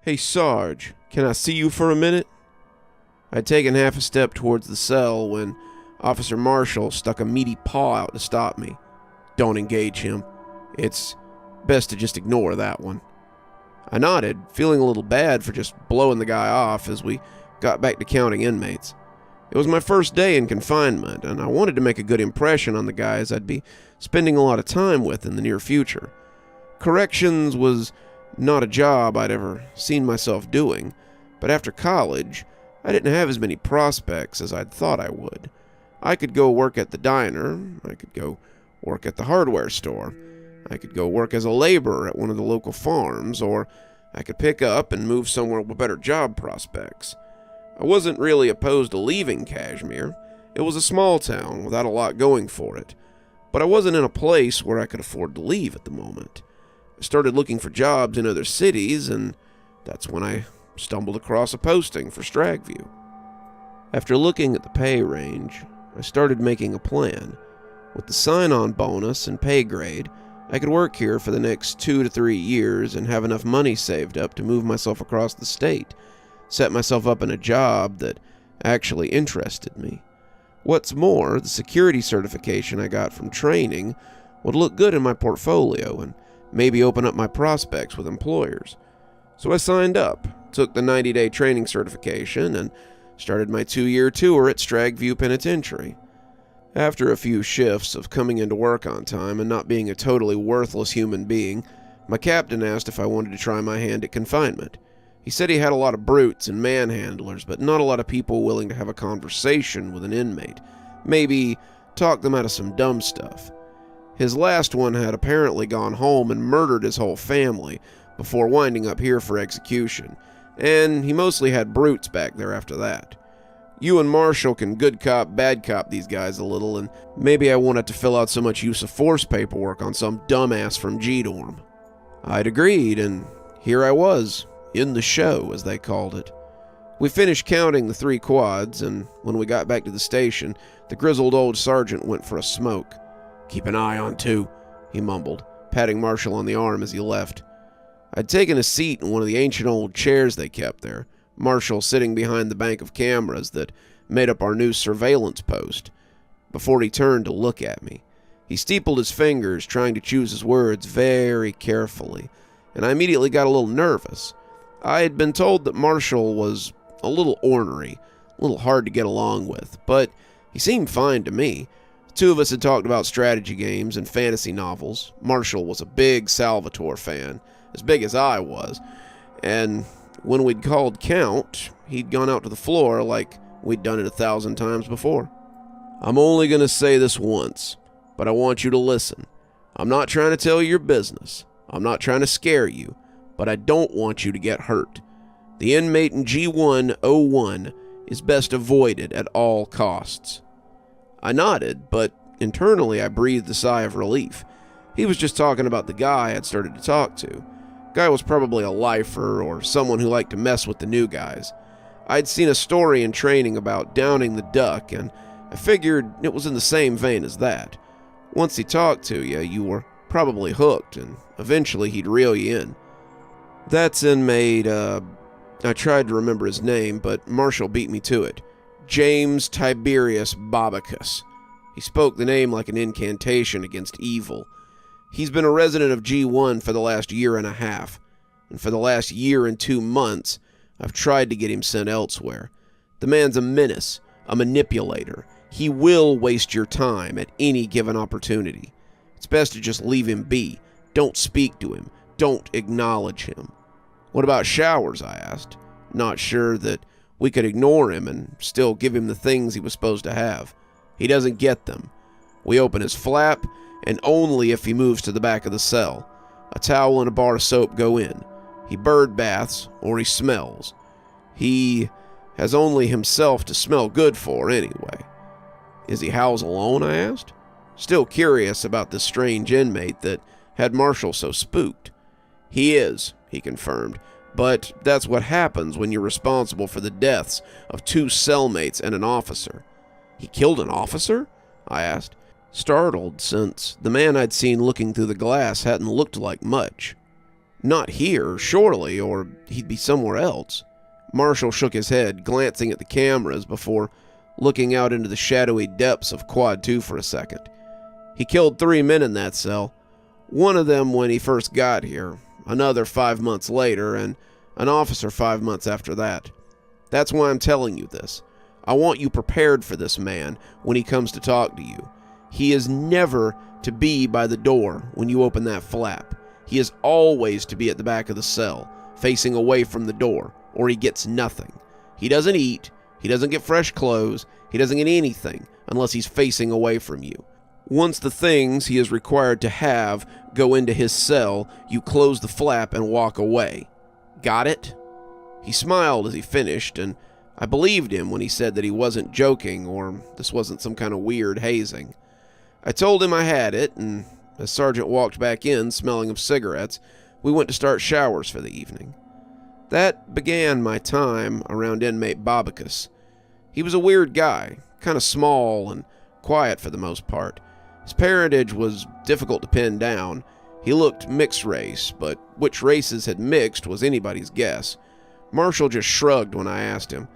"Hey, Sarge, can I see you for a minute?" I'd taken half a step towards the cell when Officer Marshall stuck a meaty paw out to stop me. "Don't engage him. It's best to just ignore that one." I nodded, feeling a little bad for just blowing the guy off as we got back to counting inmates. It was my first day in confinement, and I wanted to make a good impression on the guys I'd be spending a lot of time with in the near future. Corrections was not a job I'd ever seen myself doing, but after college, I didn't have as many prospects as I'd thought I would. I could go work at the diner, I could go work at the hardware store, I could go work as a laborer at one of the local farms, or I could pick up and move somewhere with better job prospects. I wasn't really opposed to leaving Kashmir. It was a small town without a lot going for it, but I wasn't in a place where I could afford to leave at the moment. I started looking for jobs in other cities, and that's when I stumbled across a posting for Stragview. After looking at the pay range, I started making a plan. With the sign-on bonus and pay grade, I could work here for the next 2 to 3 years and have enough money saved up to move myself across the state, set myself up in a job that actually interested me. What's more, the security certification I got from training would look good in my portfolio and maybe open up my prospects with employers. So I signed up, took the 90-day training certification, and started my 2-year tour at Stragview Penitentiary. After a few shifts of coming into work on time and not being a totally worthless human being, my captain asked if I wanted to try my hand at confinement. He said he had a lot of brutes and manhandlers, but not a lot of people willing to have a conversation with an inmate. Maybe talk them out of some dumb stuff. His last one had apparently gone home and murdered his whole family before winding up here for execution, and he mostly had brutes back there after that. You and Marshall can good cop, bad cop these guys a little, and maybe I won't have to fill out so much use of force paperwork on some dumbass from G-Dorm. I'd agreed, and here I was, in the show, as they called it. We finished counting the 3 quads, and when we got back to the station, the grizzled old sergeant went for a smoke. "Keep an eye on 2, he mumbled, patting Marshall on the arm as he left. I'd taken a seat in one of the ancient old chairs they kept there, Marshall sitting behind the bank of cameras that made up our new surveillance post, before he turned to look at me. He steepled his fingers, trying to choose his words very carefully, and I immediately got a little nervous. I had been told that Marshall was a little ornery, a little hard to get along with, but he seemed fine to me. The 2 of us had talked about strategy games and fantasy novels. Marshall was a big Salvatore fan, as big as I was, and when we'd called count, he'd gone out to the floor like we'd done it 1,000 times before. "I'm only going to say this once, but I want you to listen. I'm not trying to tell you your business. I'm not trying to scare you, but I don't want you to get hurt. The inmate in G101 is best avoided at all costs." I nodded, but internally I breathed a sigh of relief. He was just talking about the guy I'd started to talk to. Guy was probably a lifer or someone who liked to mess with the new guys. I'd seen a story in training about downing the duck, and I figured it was in the same vein as that. Once he talked to you, you were probably hooked, and eventually he'd reel you in. That's inmate, I tried to remember his name, but Marshall beat me to it. James Tiberius Babacus. He spoke the name like an incantation against evil. He's been a resident of G1 for the last 1.5 years, and for the last 1 year and 2 months, I've tried to get him sent elsewhere. The man's a menace, a manipulator. He will waste your time at any given opportunity. It's best to just leave him be. Don't speak to him. Don't acknowledge him. "What about showers?" I asked, not sure that we could ignore him and still give him the things he was supposed to have. "He doesn't get them. We open his flap, and only if he moves to the back of the cell. A towel and a bar of soap go in. He bird baths, or he smells. He has only himself to smell good for, anyway." "Is he housed alone?" I asked, still curious about this strange inmate that had Marshall so spooked. "He is," he confirmed, "but that's what happens when you're responsible for the deaths of 2 cellmates and an officer." "He killed an officer?" I asked, startled since the man I'd seen looking through the glass hadn't looked like much. Not here, surely, or he'd be somewhere else. Marshall shook his head, glancing at the cameras before looking out into the shadowy depths of Quad 2 for a second. He killed 3 men in that cell. One of them when he first got here, another 5 months later, and an officer 5 months after that. That's why I'm telling you this. I want you prepared for this man when he comes to talk to you. He is never to be by the door when you open that flap. He is always to be at the back of the cell, facing away from the door, or he gets nothing. He doesn't eat, he doesn't get fresh clothes, he doesn't get anything unless he's facing away from you. Once the things he is required to have go into his cell, you close the flap and walk away. Got it? He smiled as he finished, and I believed him when he said that he wasn't joking or this wasn't some kind of weird hazing. I told him I had it, and as Sergeant walked back in, smelling of cigarettes, we went to start showers for the evening. That began my time around inmate Babicus. He was a weird guy, kind of small and quiet for the most part. His parentage was difficult to pin down. He looked mixed race, but which races had mixed was anybody's guess. Marshall just shrugged when I asked him.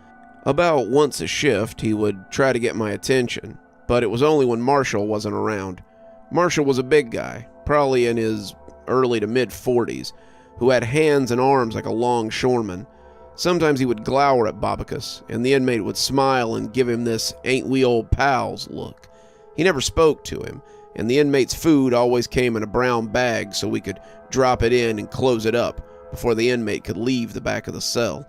About once a shift, he would try to get my attention, but it was only when Marshall wasn't around. Marshall was a big guy, probably in his early to mid-40s, who had hands and arms like a longshoreman. Sometimes he would glower at Babicus, and the inmate would smile and give him this "ain't we old pals" look. He never spoke to him, and the inmate's food always came in a brown bag so we could drop it in and close it up before the inmate could leave the back of the cell.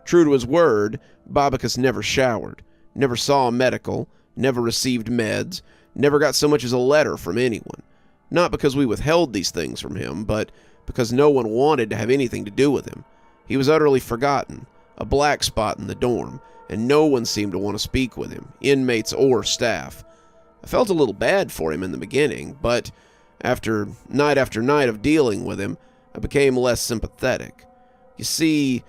True to his word, Babicus never showered, never saw a medical, never received meds, never got so much as a letter from anyone. Not because we withheld these things from him, but because no one wanted to have anything to do with him. He was utterly forgotten, a black spot in the dorm, and no one seemed to want to speak with him, inmates or staff. I felt a little bad for him in the beginning, but after night of dealing with him, I became less sympathetic. You see,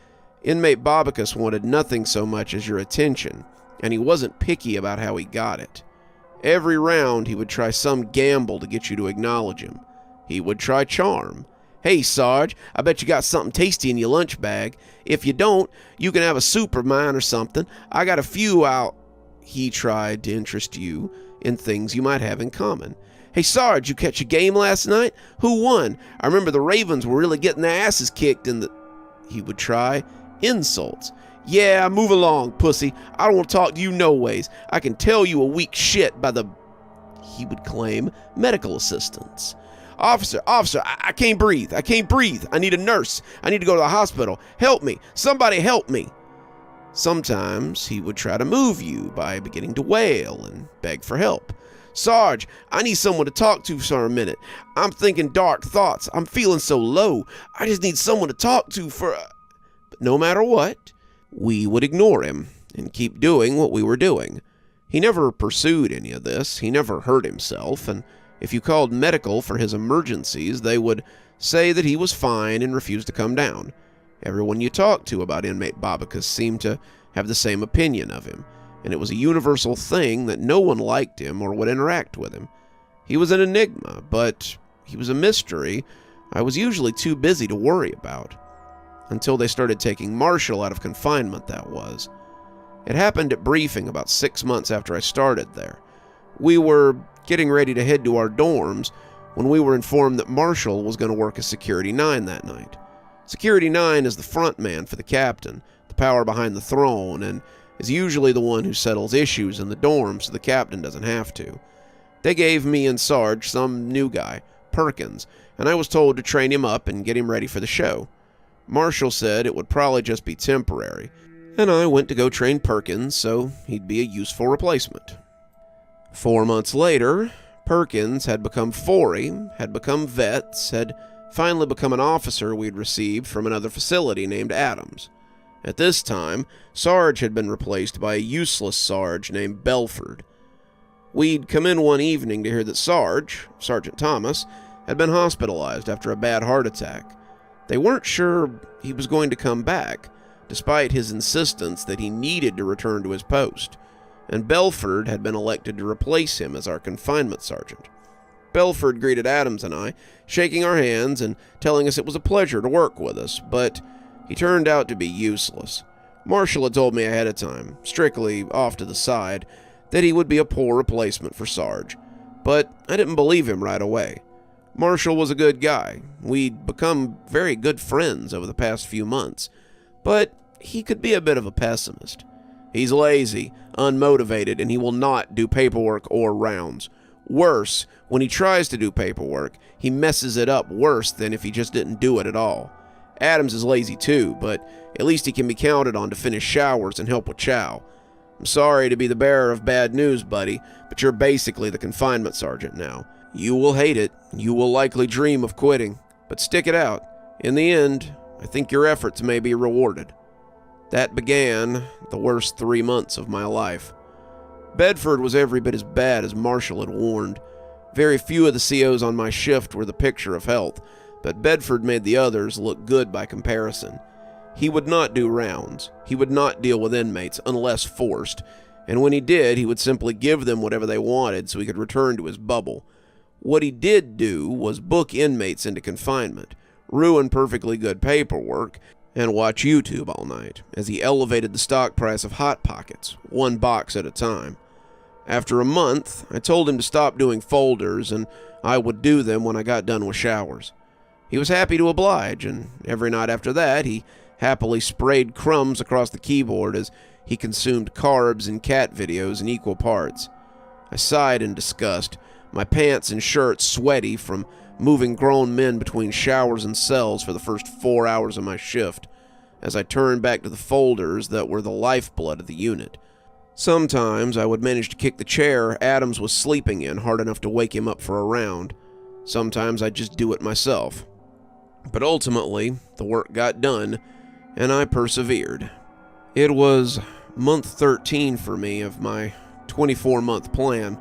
inmate Babicus wanted nothing so much as your attention, and he wasn't picky about how he got it. Every round he would try some gamble to get you to acknowledge him. He would try charm. "Hey, Sarge, I bet you got something tasty in your lunch bag. If you don't, you can have a soup of mine or something. I got a few out." He tried to interest you in things you might have in common. "Hey, Sarge, you catch a game last night? Who won? I remember the Ravens were really getting their asses kicked in the..." He would try insults. "Yeah, move along, pussy. I don't want to talk to you no ways. I can tell you a weak shit by the..." He would claim medical assistance. Officer, I can't breathe. I can't breathe. I need a nurse. I need to go to the hospital. Help me. Somebody help me." Sometimes he would try to move you by beginning to wail and beg for help. "Sarge, I need someone to talk to for a minute. I'm thinking dark thoughts. I'm feeling so low. I just need someone to talk to for..." But no matter what, we would ignore him and keep doing what we were doing. He never pursued any of this. He never hurt himself, and if you called medical for his emergencies, they would say that he was fine and refuse to come down. Everyone you talked to about inmate Babicus seemed to have the same opinion of him, and it was a universal thing that no one liked him or would interact with him. He was an enigma, but he was a mystery I was usually too busy to worry about. Until they started taking Marshall out of confinement, that was. It happened at briefing about 6 months after I started there. We were getting ready to head to our dorms when we were informed that Marshall was going to work as Security 9 that night. Security 9 is the front man for the captain, the power behind the throne, and is usually the one who settles issues in the dorm so the captain doesn't have to. They gave me and Sarge some new guy, Perkins, and I was told to train him up and get him ready for the show. Marshall said it would probably just be temporary, and I went to go train Perkins so he'd be a useful replacement. 4 months later, Perkins had become 40, had become vets, had finally become an officer we'd received from another facility named Adams. At this time, Sarge had been replaced by a useless Sarge named Belford. We'd come in one evening to hear that Sergeant Thomas, had been hospitalized after a bad heart attack. They weren't sure he was going to come back, despite his insistence that he needed to return to his post, and Belford had been elected to replace him as our confinement sergeant. Belford greeted Adams and I, shaking our hands and telling us it was a pleasure to work with us, but he turned out to be useless. Marshall had told me ahead of time, strictly off to the side, that he would be a poor replacement for Sarge, but I didn't believe him right away. Marshall was a good guy. We'd become very good friends over the past few months, but he could be a bit of a pessimist. He's lazy, unmotivated, and he will not do paperwork or rounds. Worse, when he tries to do paperwork, he messes it up worse than if he just didn't do it at all. Adams is lazy too, but at least he can be counted on to finish showers and help with chow. I'm sorry to be the bearer of bad news, buddy, but you're basically the confinement sergeant now. You will hate it. You will likely dream of quitting, but stick it out. In the end, I think your efforts may be rewarded. That began the worst 3 months of my life. Bedford was every bit as bad as Marshall had warned. Very few of the COs on my shift were the picture of health, but Bedford made the others look good by comparison. He would not do rounds. He would not deal with inmates unless forced, and when he did, he would simply give them whatever they wanted so he could return to his bubble. What he did do was book inmates into confinement, ruin perfectly good paperwork, and watch YouTube all night as he elevated the stock price of Hot Pockets, 1 box at a time. After a month, I told him to stop doing folders and I would do them when I got done with showers. He was happy to oblige, and every night after that, he happily sprayed crumbs across the keyboard as he consumed carbs and cat videos in equal parts. I sighed in disgust, my pants and shirt sweaty from moving grown men between showers and cells for the first 4 hours of my shift, as I turned back to the folders that were the lifeblood of the unit. Sometimes I would manage to kick the chair Adams was sleeping in hard enough to wake him up for a round. Sometimes I'd just do it myself. But ultimately, the work got done, and I persevered. It was month 13 for me of my 24-month plan,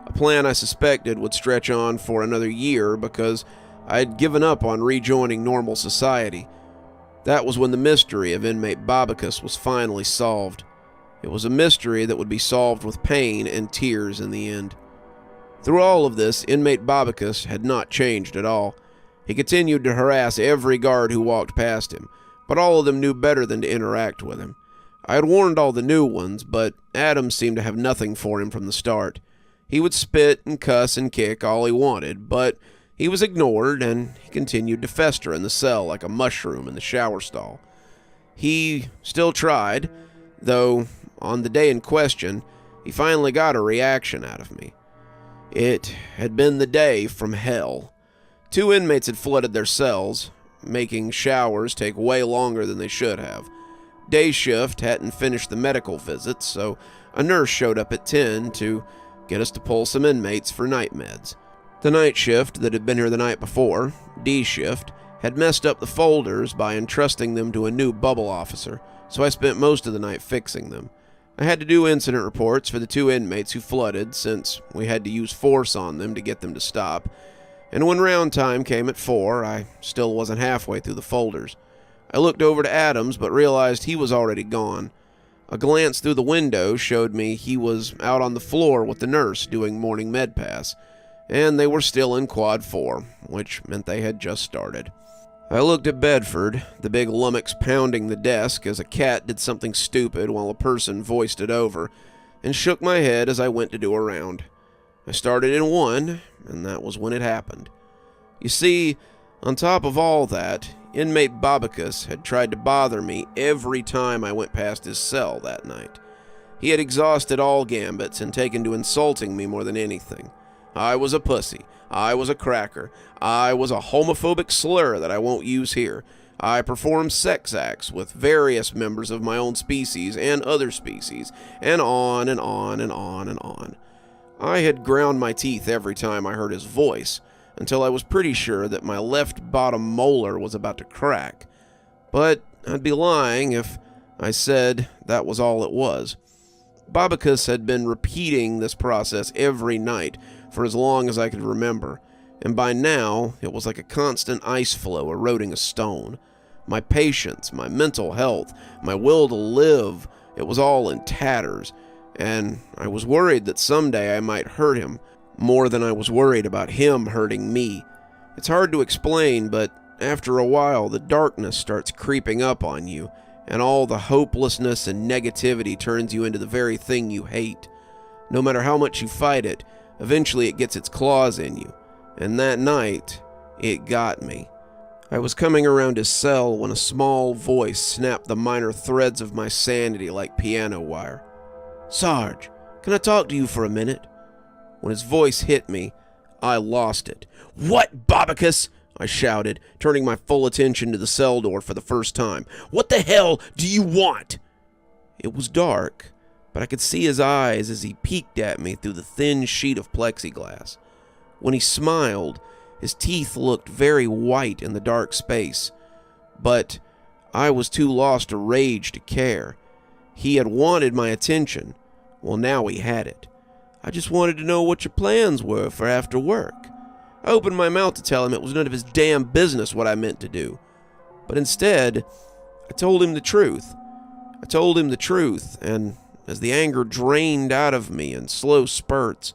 a plan I suspected would stretch on for another year because I had given up on rejoining normal society. That was when the mystery of inmate Babacus was finally solved. It was a mystery that would be solved with pain and tears in the end. Through all of this, inmate Babacus had not changed at all. He continued to harass every guard who walked past him, but all of them knew better than to interact with him. I had warned all the new ones, but Adams seemed to have nothing for him from the start. He would spit and cuss and kick all he wanted, but he was ignored, and he continued to fester in the cell like a mushroom in the shower stall. He still tried, though on the day in question, he finally got a reaction out of me. It had been the day from hell. 2 inmates had flooded their cells, making showers take way longer than they should have. Day shift hadn't finished the medical visits, so a nurse showed up at 10 to get us to pull some inmates for night meds. The night shift that had been here the night before, D shift, had messed up the folders by entrusting them to a new bubble officer, so I spent most of the night fixing them. I had to do incident reports for the 2 inmates who flooded, since we had to use force on them to get them to stop. And when round time came at 4, I still wasn't halfway through the folders. I looked over to Adams, but realized he was already gone. A glance through the window showed me he was out on the floor with the nurse doing morning med pass, and they were still in quad 4, which meant they had just started. I looked at Bedford, the big lummox pounding the desk as a cat did something stupid while a person voiced it over, and shook my head as I went to do a round. I started in 1, and that was when it happened. You see, on top of all that, inmate Babacus had tried to bother me every time I went past his cell that night. He had exhausted all gambits and taken to insulting me more than anything. I was a pussy. I was a cracker. I was a homophobic slur that I won't use here. I performed sex acts with various members of my own species and other species, and on and on and on and on. I had ground my teeth every time I heard his voice, until I was pretty sure that my left bottom molar was about to crack. But I'd be lying if I said that was all it was. Babacus had been repeating this process every night for as long as I could remember, and by now it was like a constant ice floe eroding a stone. My patience, my mental health, my will to live, it was all in tatters, and I was worried that someday I might hurt him, more than I was worried about him hurting me. It's hard to explain, but after a while, the darkness starts creeping up on you, and all the hopelessness and negativity turns you into the very thing you hate. No matter how much you fight it, eventually it gets its claws in you. And that night, it got me. I was coming around his cell when a small voice snapped the minor threads of my sanity like piano wire. "Sarge, can I talk to you for a minute?" When his voice hit me, I lost it. "What, Bobicus?" I shouted, turning my full attention to the cell door for the first time. "What the hell do you want?" It was dark, but I could see his eyes as he peeked at me through the thin sheet of plexiglass. When he smiled, his teeth looked very white in the dark space, but I was too lost to rage to care. He had wanted my attention. Well, now he had it. "I just wanted to know what your plans were for after work." I opened my mouth to tell him it was none of his damn business what I meant to do. But instead, I told him the truth. And as the anger drained out of me in slow spurts,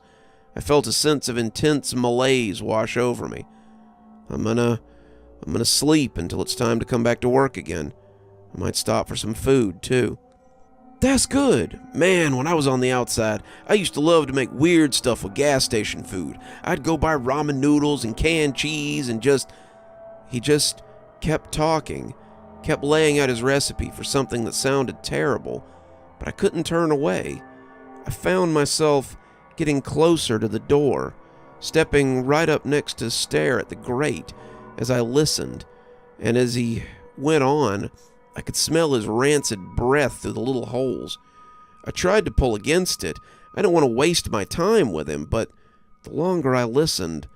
I felt a sense of intense malaise wash over me. I'm gonna sleep until it's time to come back to work again. I might stop for some food, too. "That's good. Man, when I was on the outside, I used to love to make weird stuff with gas station food. I'd go buy ramen noodles and canned cheese and He just kept talking, kept laying out his recipe for something that sounded terrible, but I couldn't turn away. I found myself getting closer to the door, stepping right up next to stare at the grate as I listened, and as he went on, I could smell his rancid breath through the little holes. I tried to pull against it. I didn't want to waste my time with him, but the longer I listened,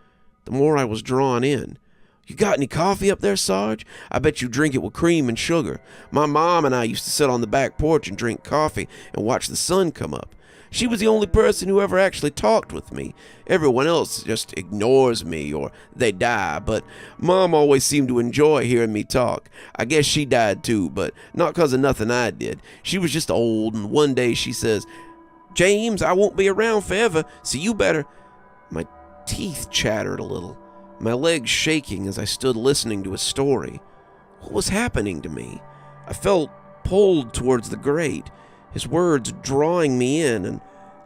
the more I was drawn in. "You got any coffee up there, Sarge? I bet you drink it with cream and sugar. My mom and I used to sit on the back porch and drink coffee and watch the sun come up. She was the only person who ever actually talked with me. Everyone else just ignores me or they die, but Mom always seemed to enjoy hearing me talk. I guess she died too, but not because of nothing I did. She was just old, and one day she says, 'James, I won't be around forever, so you better—'" My teeth chattered a little, my legs shaking as I stood listening to his story. What was happening to me? I felt pulled towards the grate, his words drawing me in, and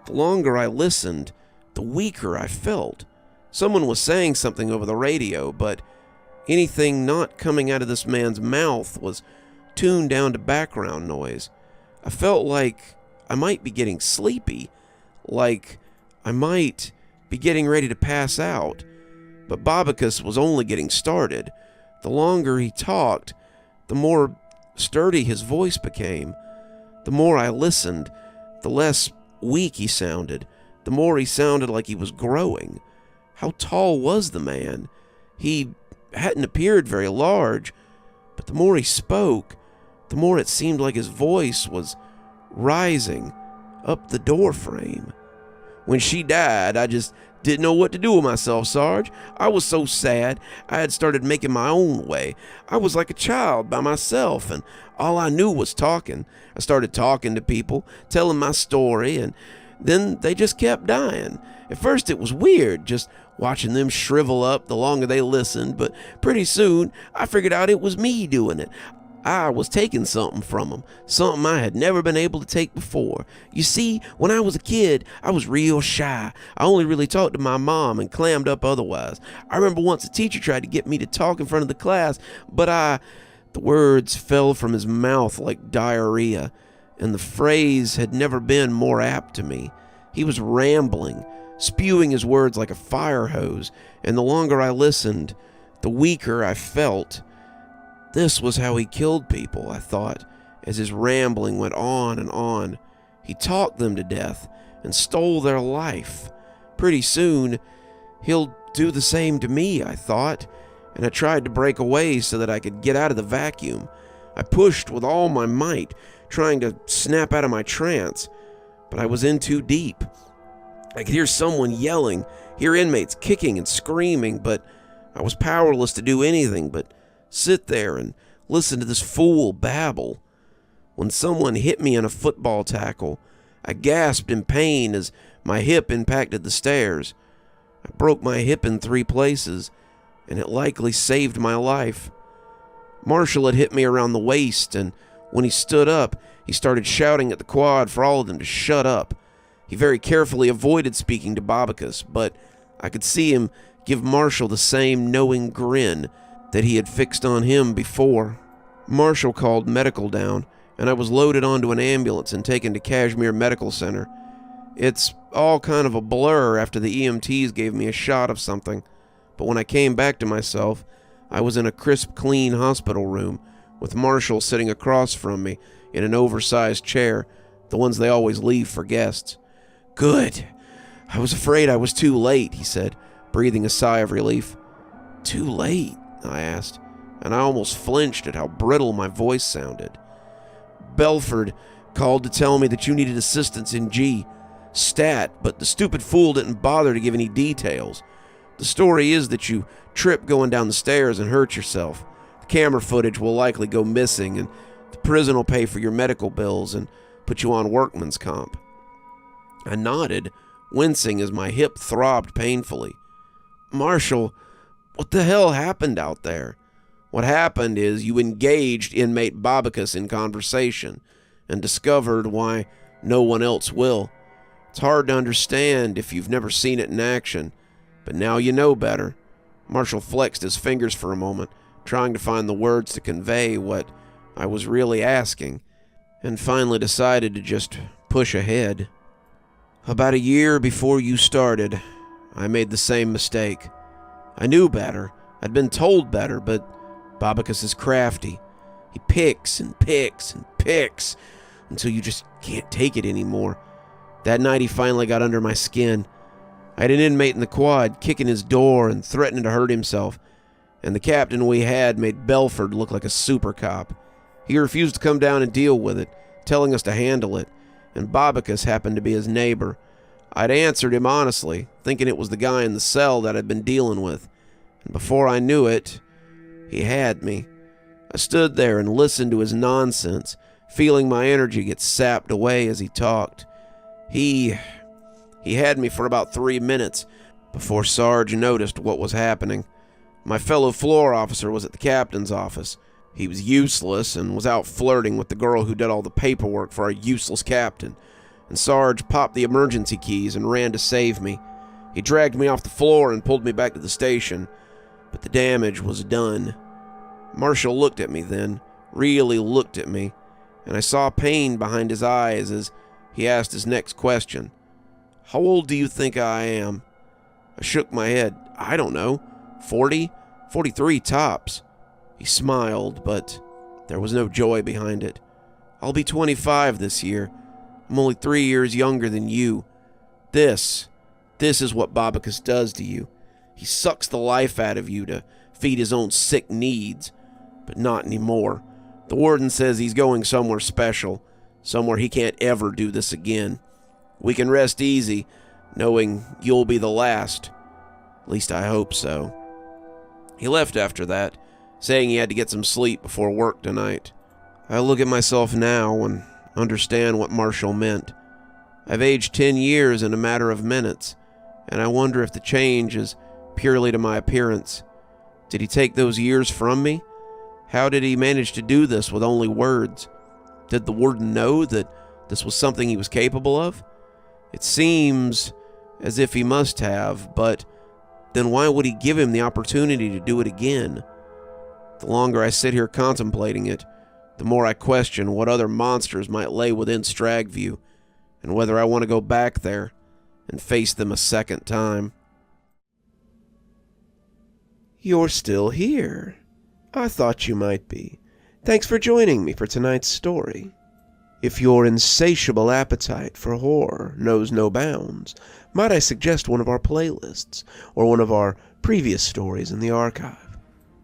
the longer I listened, the weaker I felt. Someone was saying something over the radio, but anything not coming out of this man's mouth was tuned down to background noise. I felt like I might be getting sleepy, like I might be getting ready to pass out. But Bobicus was only getting started. The longer he talked, the more sturdy his voice became. The more I listened, the less weak he sounded, the more he sounded like he was growing. How tall was the man? He hadn't appeared very large, but the more he spoke, the more it seemed like his voice was rising up the door frame. "When she died, I just didn't know what to do with myself, Sarge. I was so sad, I had started making my own way. I was like a child by myself, and all I knew was talking. I started talking to people, telling my story, and then they just kept dying. At first it was weird, just watching them shrivel up the longer they listened, but pretty soon I figured out it was me doing it. I was taking something from them, something I had never been able to take before. You see, when I was a kid, I was real shy. I only really talked to my mom and clammed up otherwise. I remember once a teacher tried to get me to talk in front of the class, but The words fell from his mouth like diarrhea, and the phrase had never been more apt to me. He was rambling, spewing his words like a fire hose, and the longer I listened, the weaker I felt. This was how he killed people, I thought, as his rambling went on and on. He talked them to death and stole their life. Pretty soon, he'll do the same to me, I thought, and I tried to break away so that I could get out of the vacuum. I pushed with all my might, trying to snap out of my trance, but I was in too deep. I could hear someone yelling, hear inmates kicking and screaming, but I was powerless to do anything but sit there and listen to this fool babble. When someone hit me in a football tackle, I gasped in pain as my hip impacted the stairs. I broke my hip in 3 places, and it likely saved my life. Marshall had hit me around the waist, and when he stood up, he started shouting at the quad for all of them to shut up. He very carefully avoided speaking to Babacus, but I could see him give Marshall the same knowing grin that he had fixed on him before. Marshall called medical down, and I was loaded onto an ambulance and taken to Kashmir Medical Center. It's all kind of a blur after the EMTs gave me a shot of something, but when I came back to myself, I was in a crisp, clean hospital room with Marshall sitting across from me in an oversized chair, the ones they always leave for guests. "Good. I was afraid I was too late," he said, breathing a sigh of relief. "Too late?" I asked, and I almost flinched at how brittle my voice sounded. "Belford called to tell me that you needed assistance in G. Stat, but the stupid fool didn't bother to give any details. The story is that you tripped going down the stairs and hurt yourself. The camera footage will likely go missing, and the prison will pay for your medical bills and put you on workman's comp." I nodded, wincing as my hip throbbed painfully. "Marshall, what the hell happened out there?" "What happened is you engaged inmate Babacus in conversation and discovered why no one else will. It's hard to understand if you've never seen it in action, but now you know better." Marshall flexed his fingers for a moment, trying to find the words to convey what I was really asking, and finally decided to just push ahead. "About a year before you started, I made the same mistake. I knew better. I'd been told better, but Babacus is crafty. He picks and picks and picks until you just can't take it anymore. That night he finally got under my skin. I had an inmate in the quad kicking his door and threatening to hurt himself, and the captain we had made Belford look like a super cop. He refused to come down and deal with it, telling us to handle it, and Babacus happened to be his neighbor. I'd answered him honestly, thinking it was the guy in the cell that I'd been dealing with, and before I knew it, he had me. I stood there and listened to his nonsense, feeling my energy get sapped away as he talked. He had me for about 3 minutes before Sarge noticed what was happening. My fellow floor officer was at the captain's office. He was useless and was out flirting with the girl who did all the paperwork for our useless captain, and Sarge popped the emergency keys and ran to save me. He dragged me off the floor and pulled me back to the station, but the damage was done. Marshall looked at me then, really looked at me, and I saw pain behind his eyes as he asked his next question. "How old do you think I am?" I shook my head. "I don't know. 40? 43 tops." He smiled, but there was no joy behind it. "I'll be 25 this year. I'm only 3 years younger than you. This is what Babacus does to you. He sucks the life out of you to feed his own sick needs, but not anymore. The warden says he's going somewhere special, somewhere he can't ever do this again. We can rest easy, knowing you'll be the last. At least I hope so." He left after that, saying he had to get some sleep before work tonight. I look at myself now and understand what Marshall meant. I've aged 10 years in a matter of minutes, and I wonder if the change is purely to my appearance. Did he take those years from me? How did he manage to do this with only words? Did the warden know that this was something he was capable of? It seems as if he must have, but then why would he give him the opportunity to do it again? The longer I sit here contemplating it, the more I question what other monsters might lay within Stragview, and whether I want to go back there and face them a second time. You're still here. I thought you might be. Thanks for joining me for tonight's story. If your insatiable appetite for horror knows no bounds, might I suggest one of our playlists, or one of our previous stories in the archive?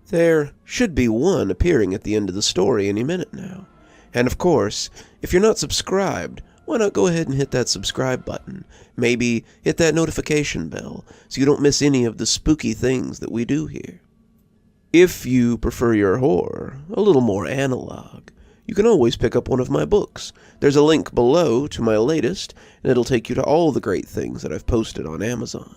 There should be one appearing at the end of the story any minute now. And of course, if you're not subscribed, why not go ahead and hit that subscribe button? Maybe hit that notification bell so you don't miss any of the spooky things that we do here. If you prefer your horror a little more analog, you can always pick up one of my books. There's a link below to my latest, and it'll take you to all the great things that I've posted on Amazon.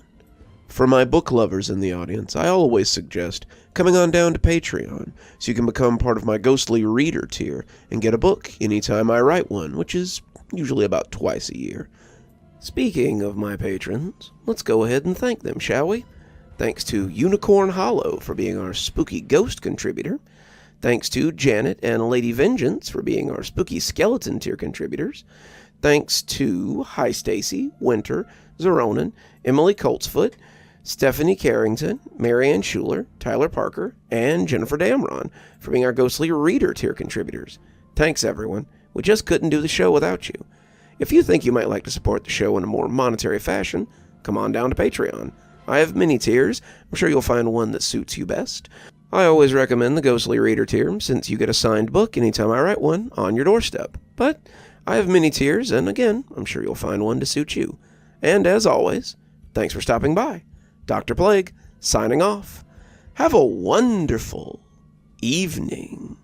For my book lovers in the audience, I always suggest coming on down to Patreon so you can become part of my ghostly reader tier and get a book anytime I write one, which is usually about twice a year. Speaking of my patrons, let's go ahead and thank them, shall we? Thanks to Unicorn Hollow for being our spooky ghost contributor. Thanks to Janet and Lady Vengeance for being our spooky skeleton tier contributors. Thanks to Hi Stacy, Winter, Xaronan, Emily Coltsfoot, Stephanie Carrington, Marianne Schuler, Tyler Parker, and Jennifer Damron for being our ghostly reader tier contributors. Thanks, everyone. We just couldn't do the show without you. If you think you might like to support the show in a more monetary fashion, come on down to Patreon. I have many tiers. I'm sure you'll find one that suits you best. I always recommend the Ghostly Reader tier since you get a signed book anytime I write one on your doorstep. But I have many tiers, and again, I'm sure you'll find one to suit you. And as always, thanks for stopping by. Dr. Plague, signing off. Have a wonderful evening.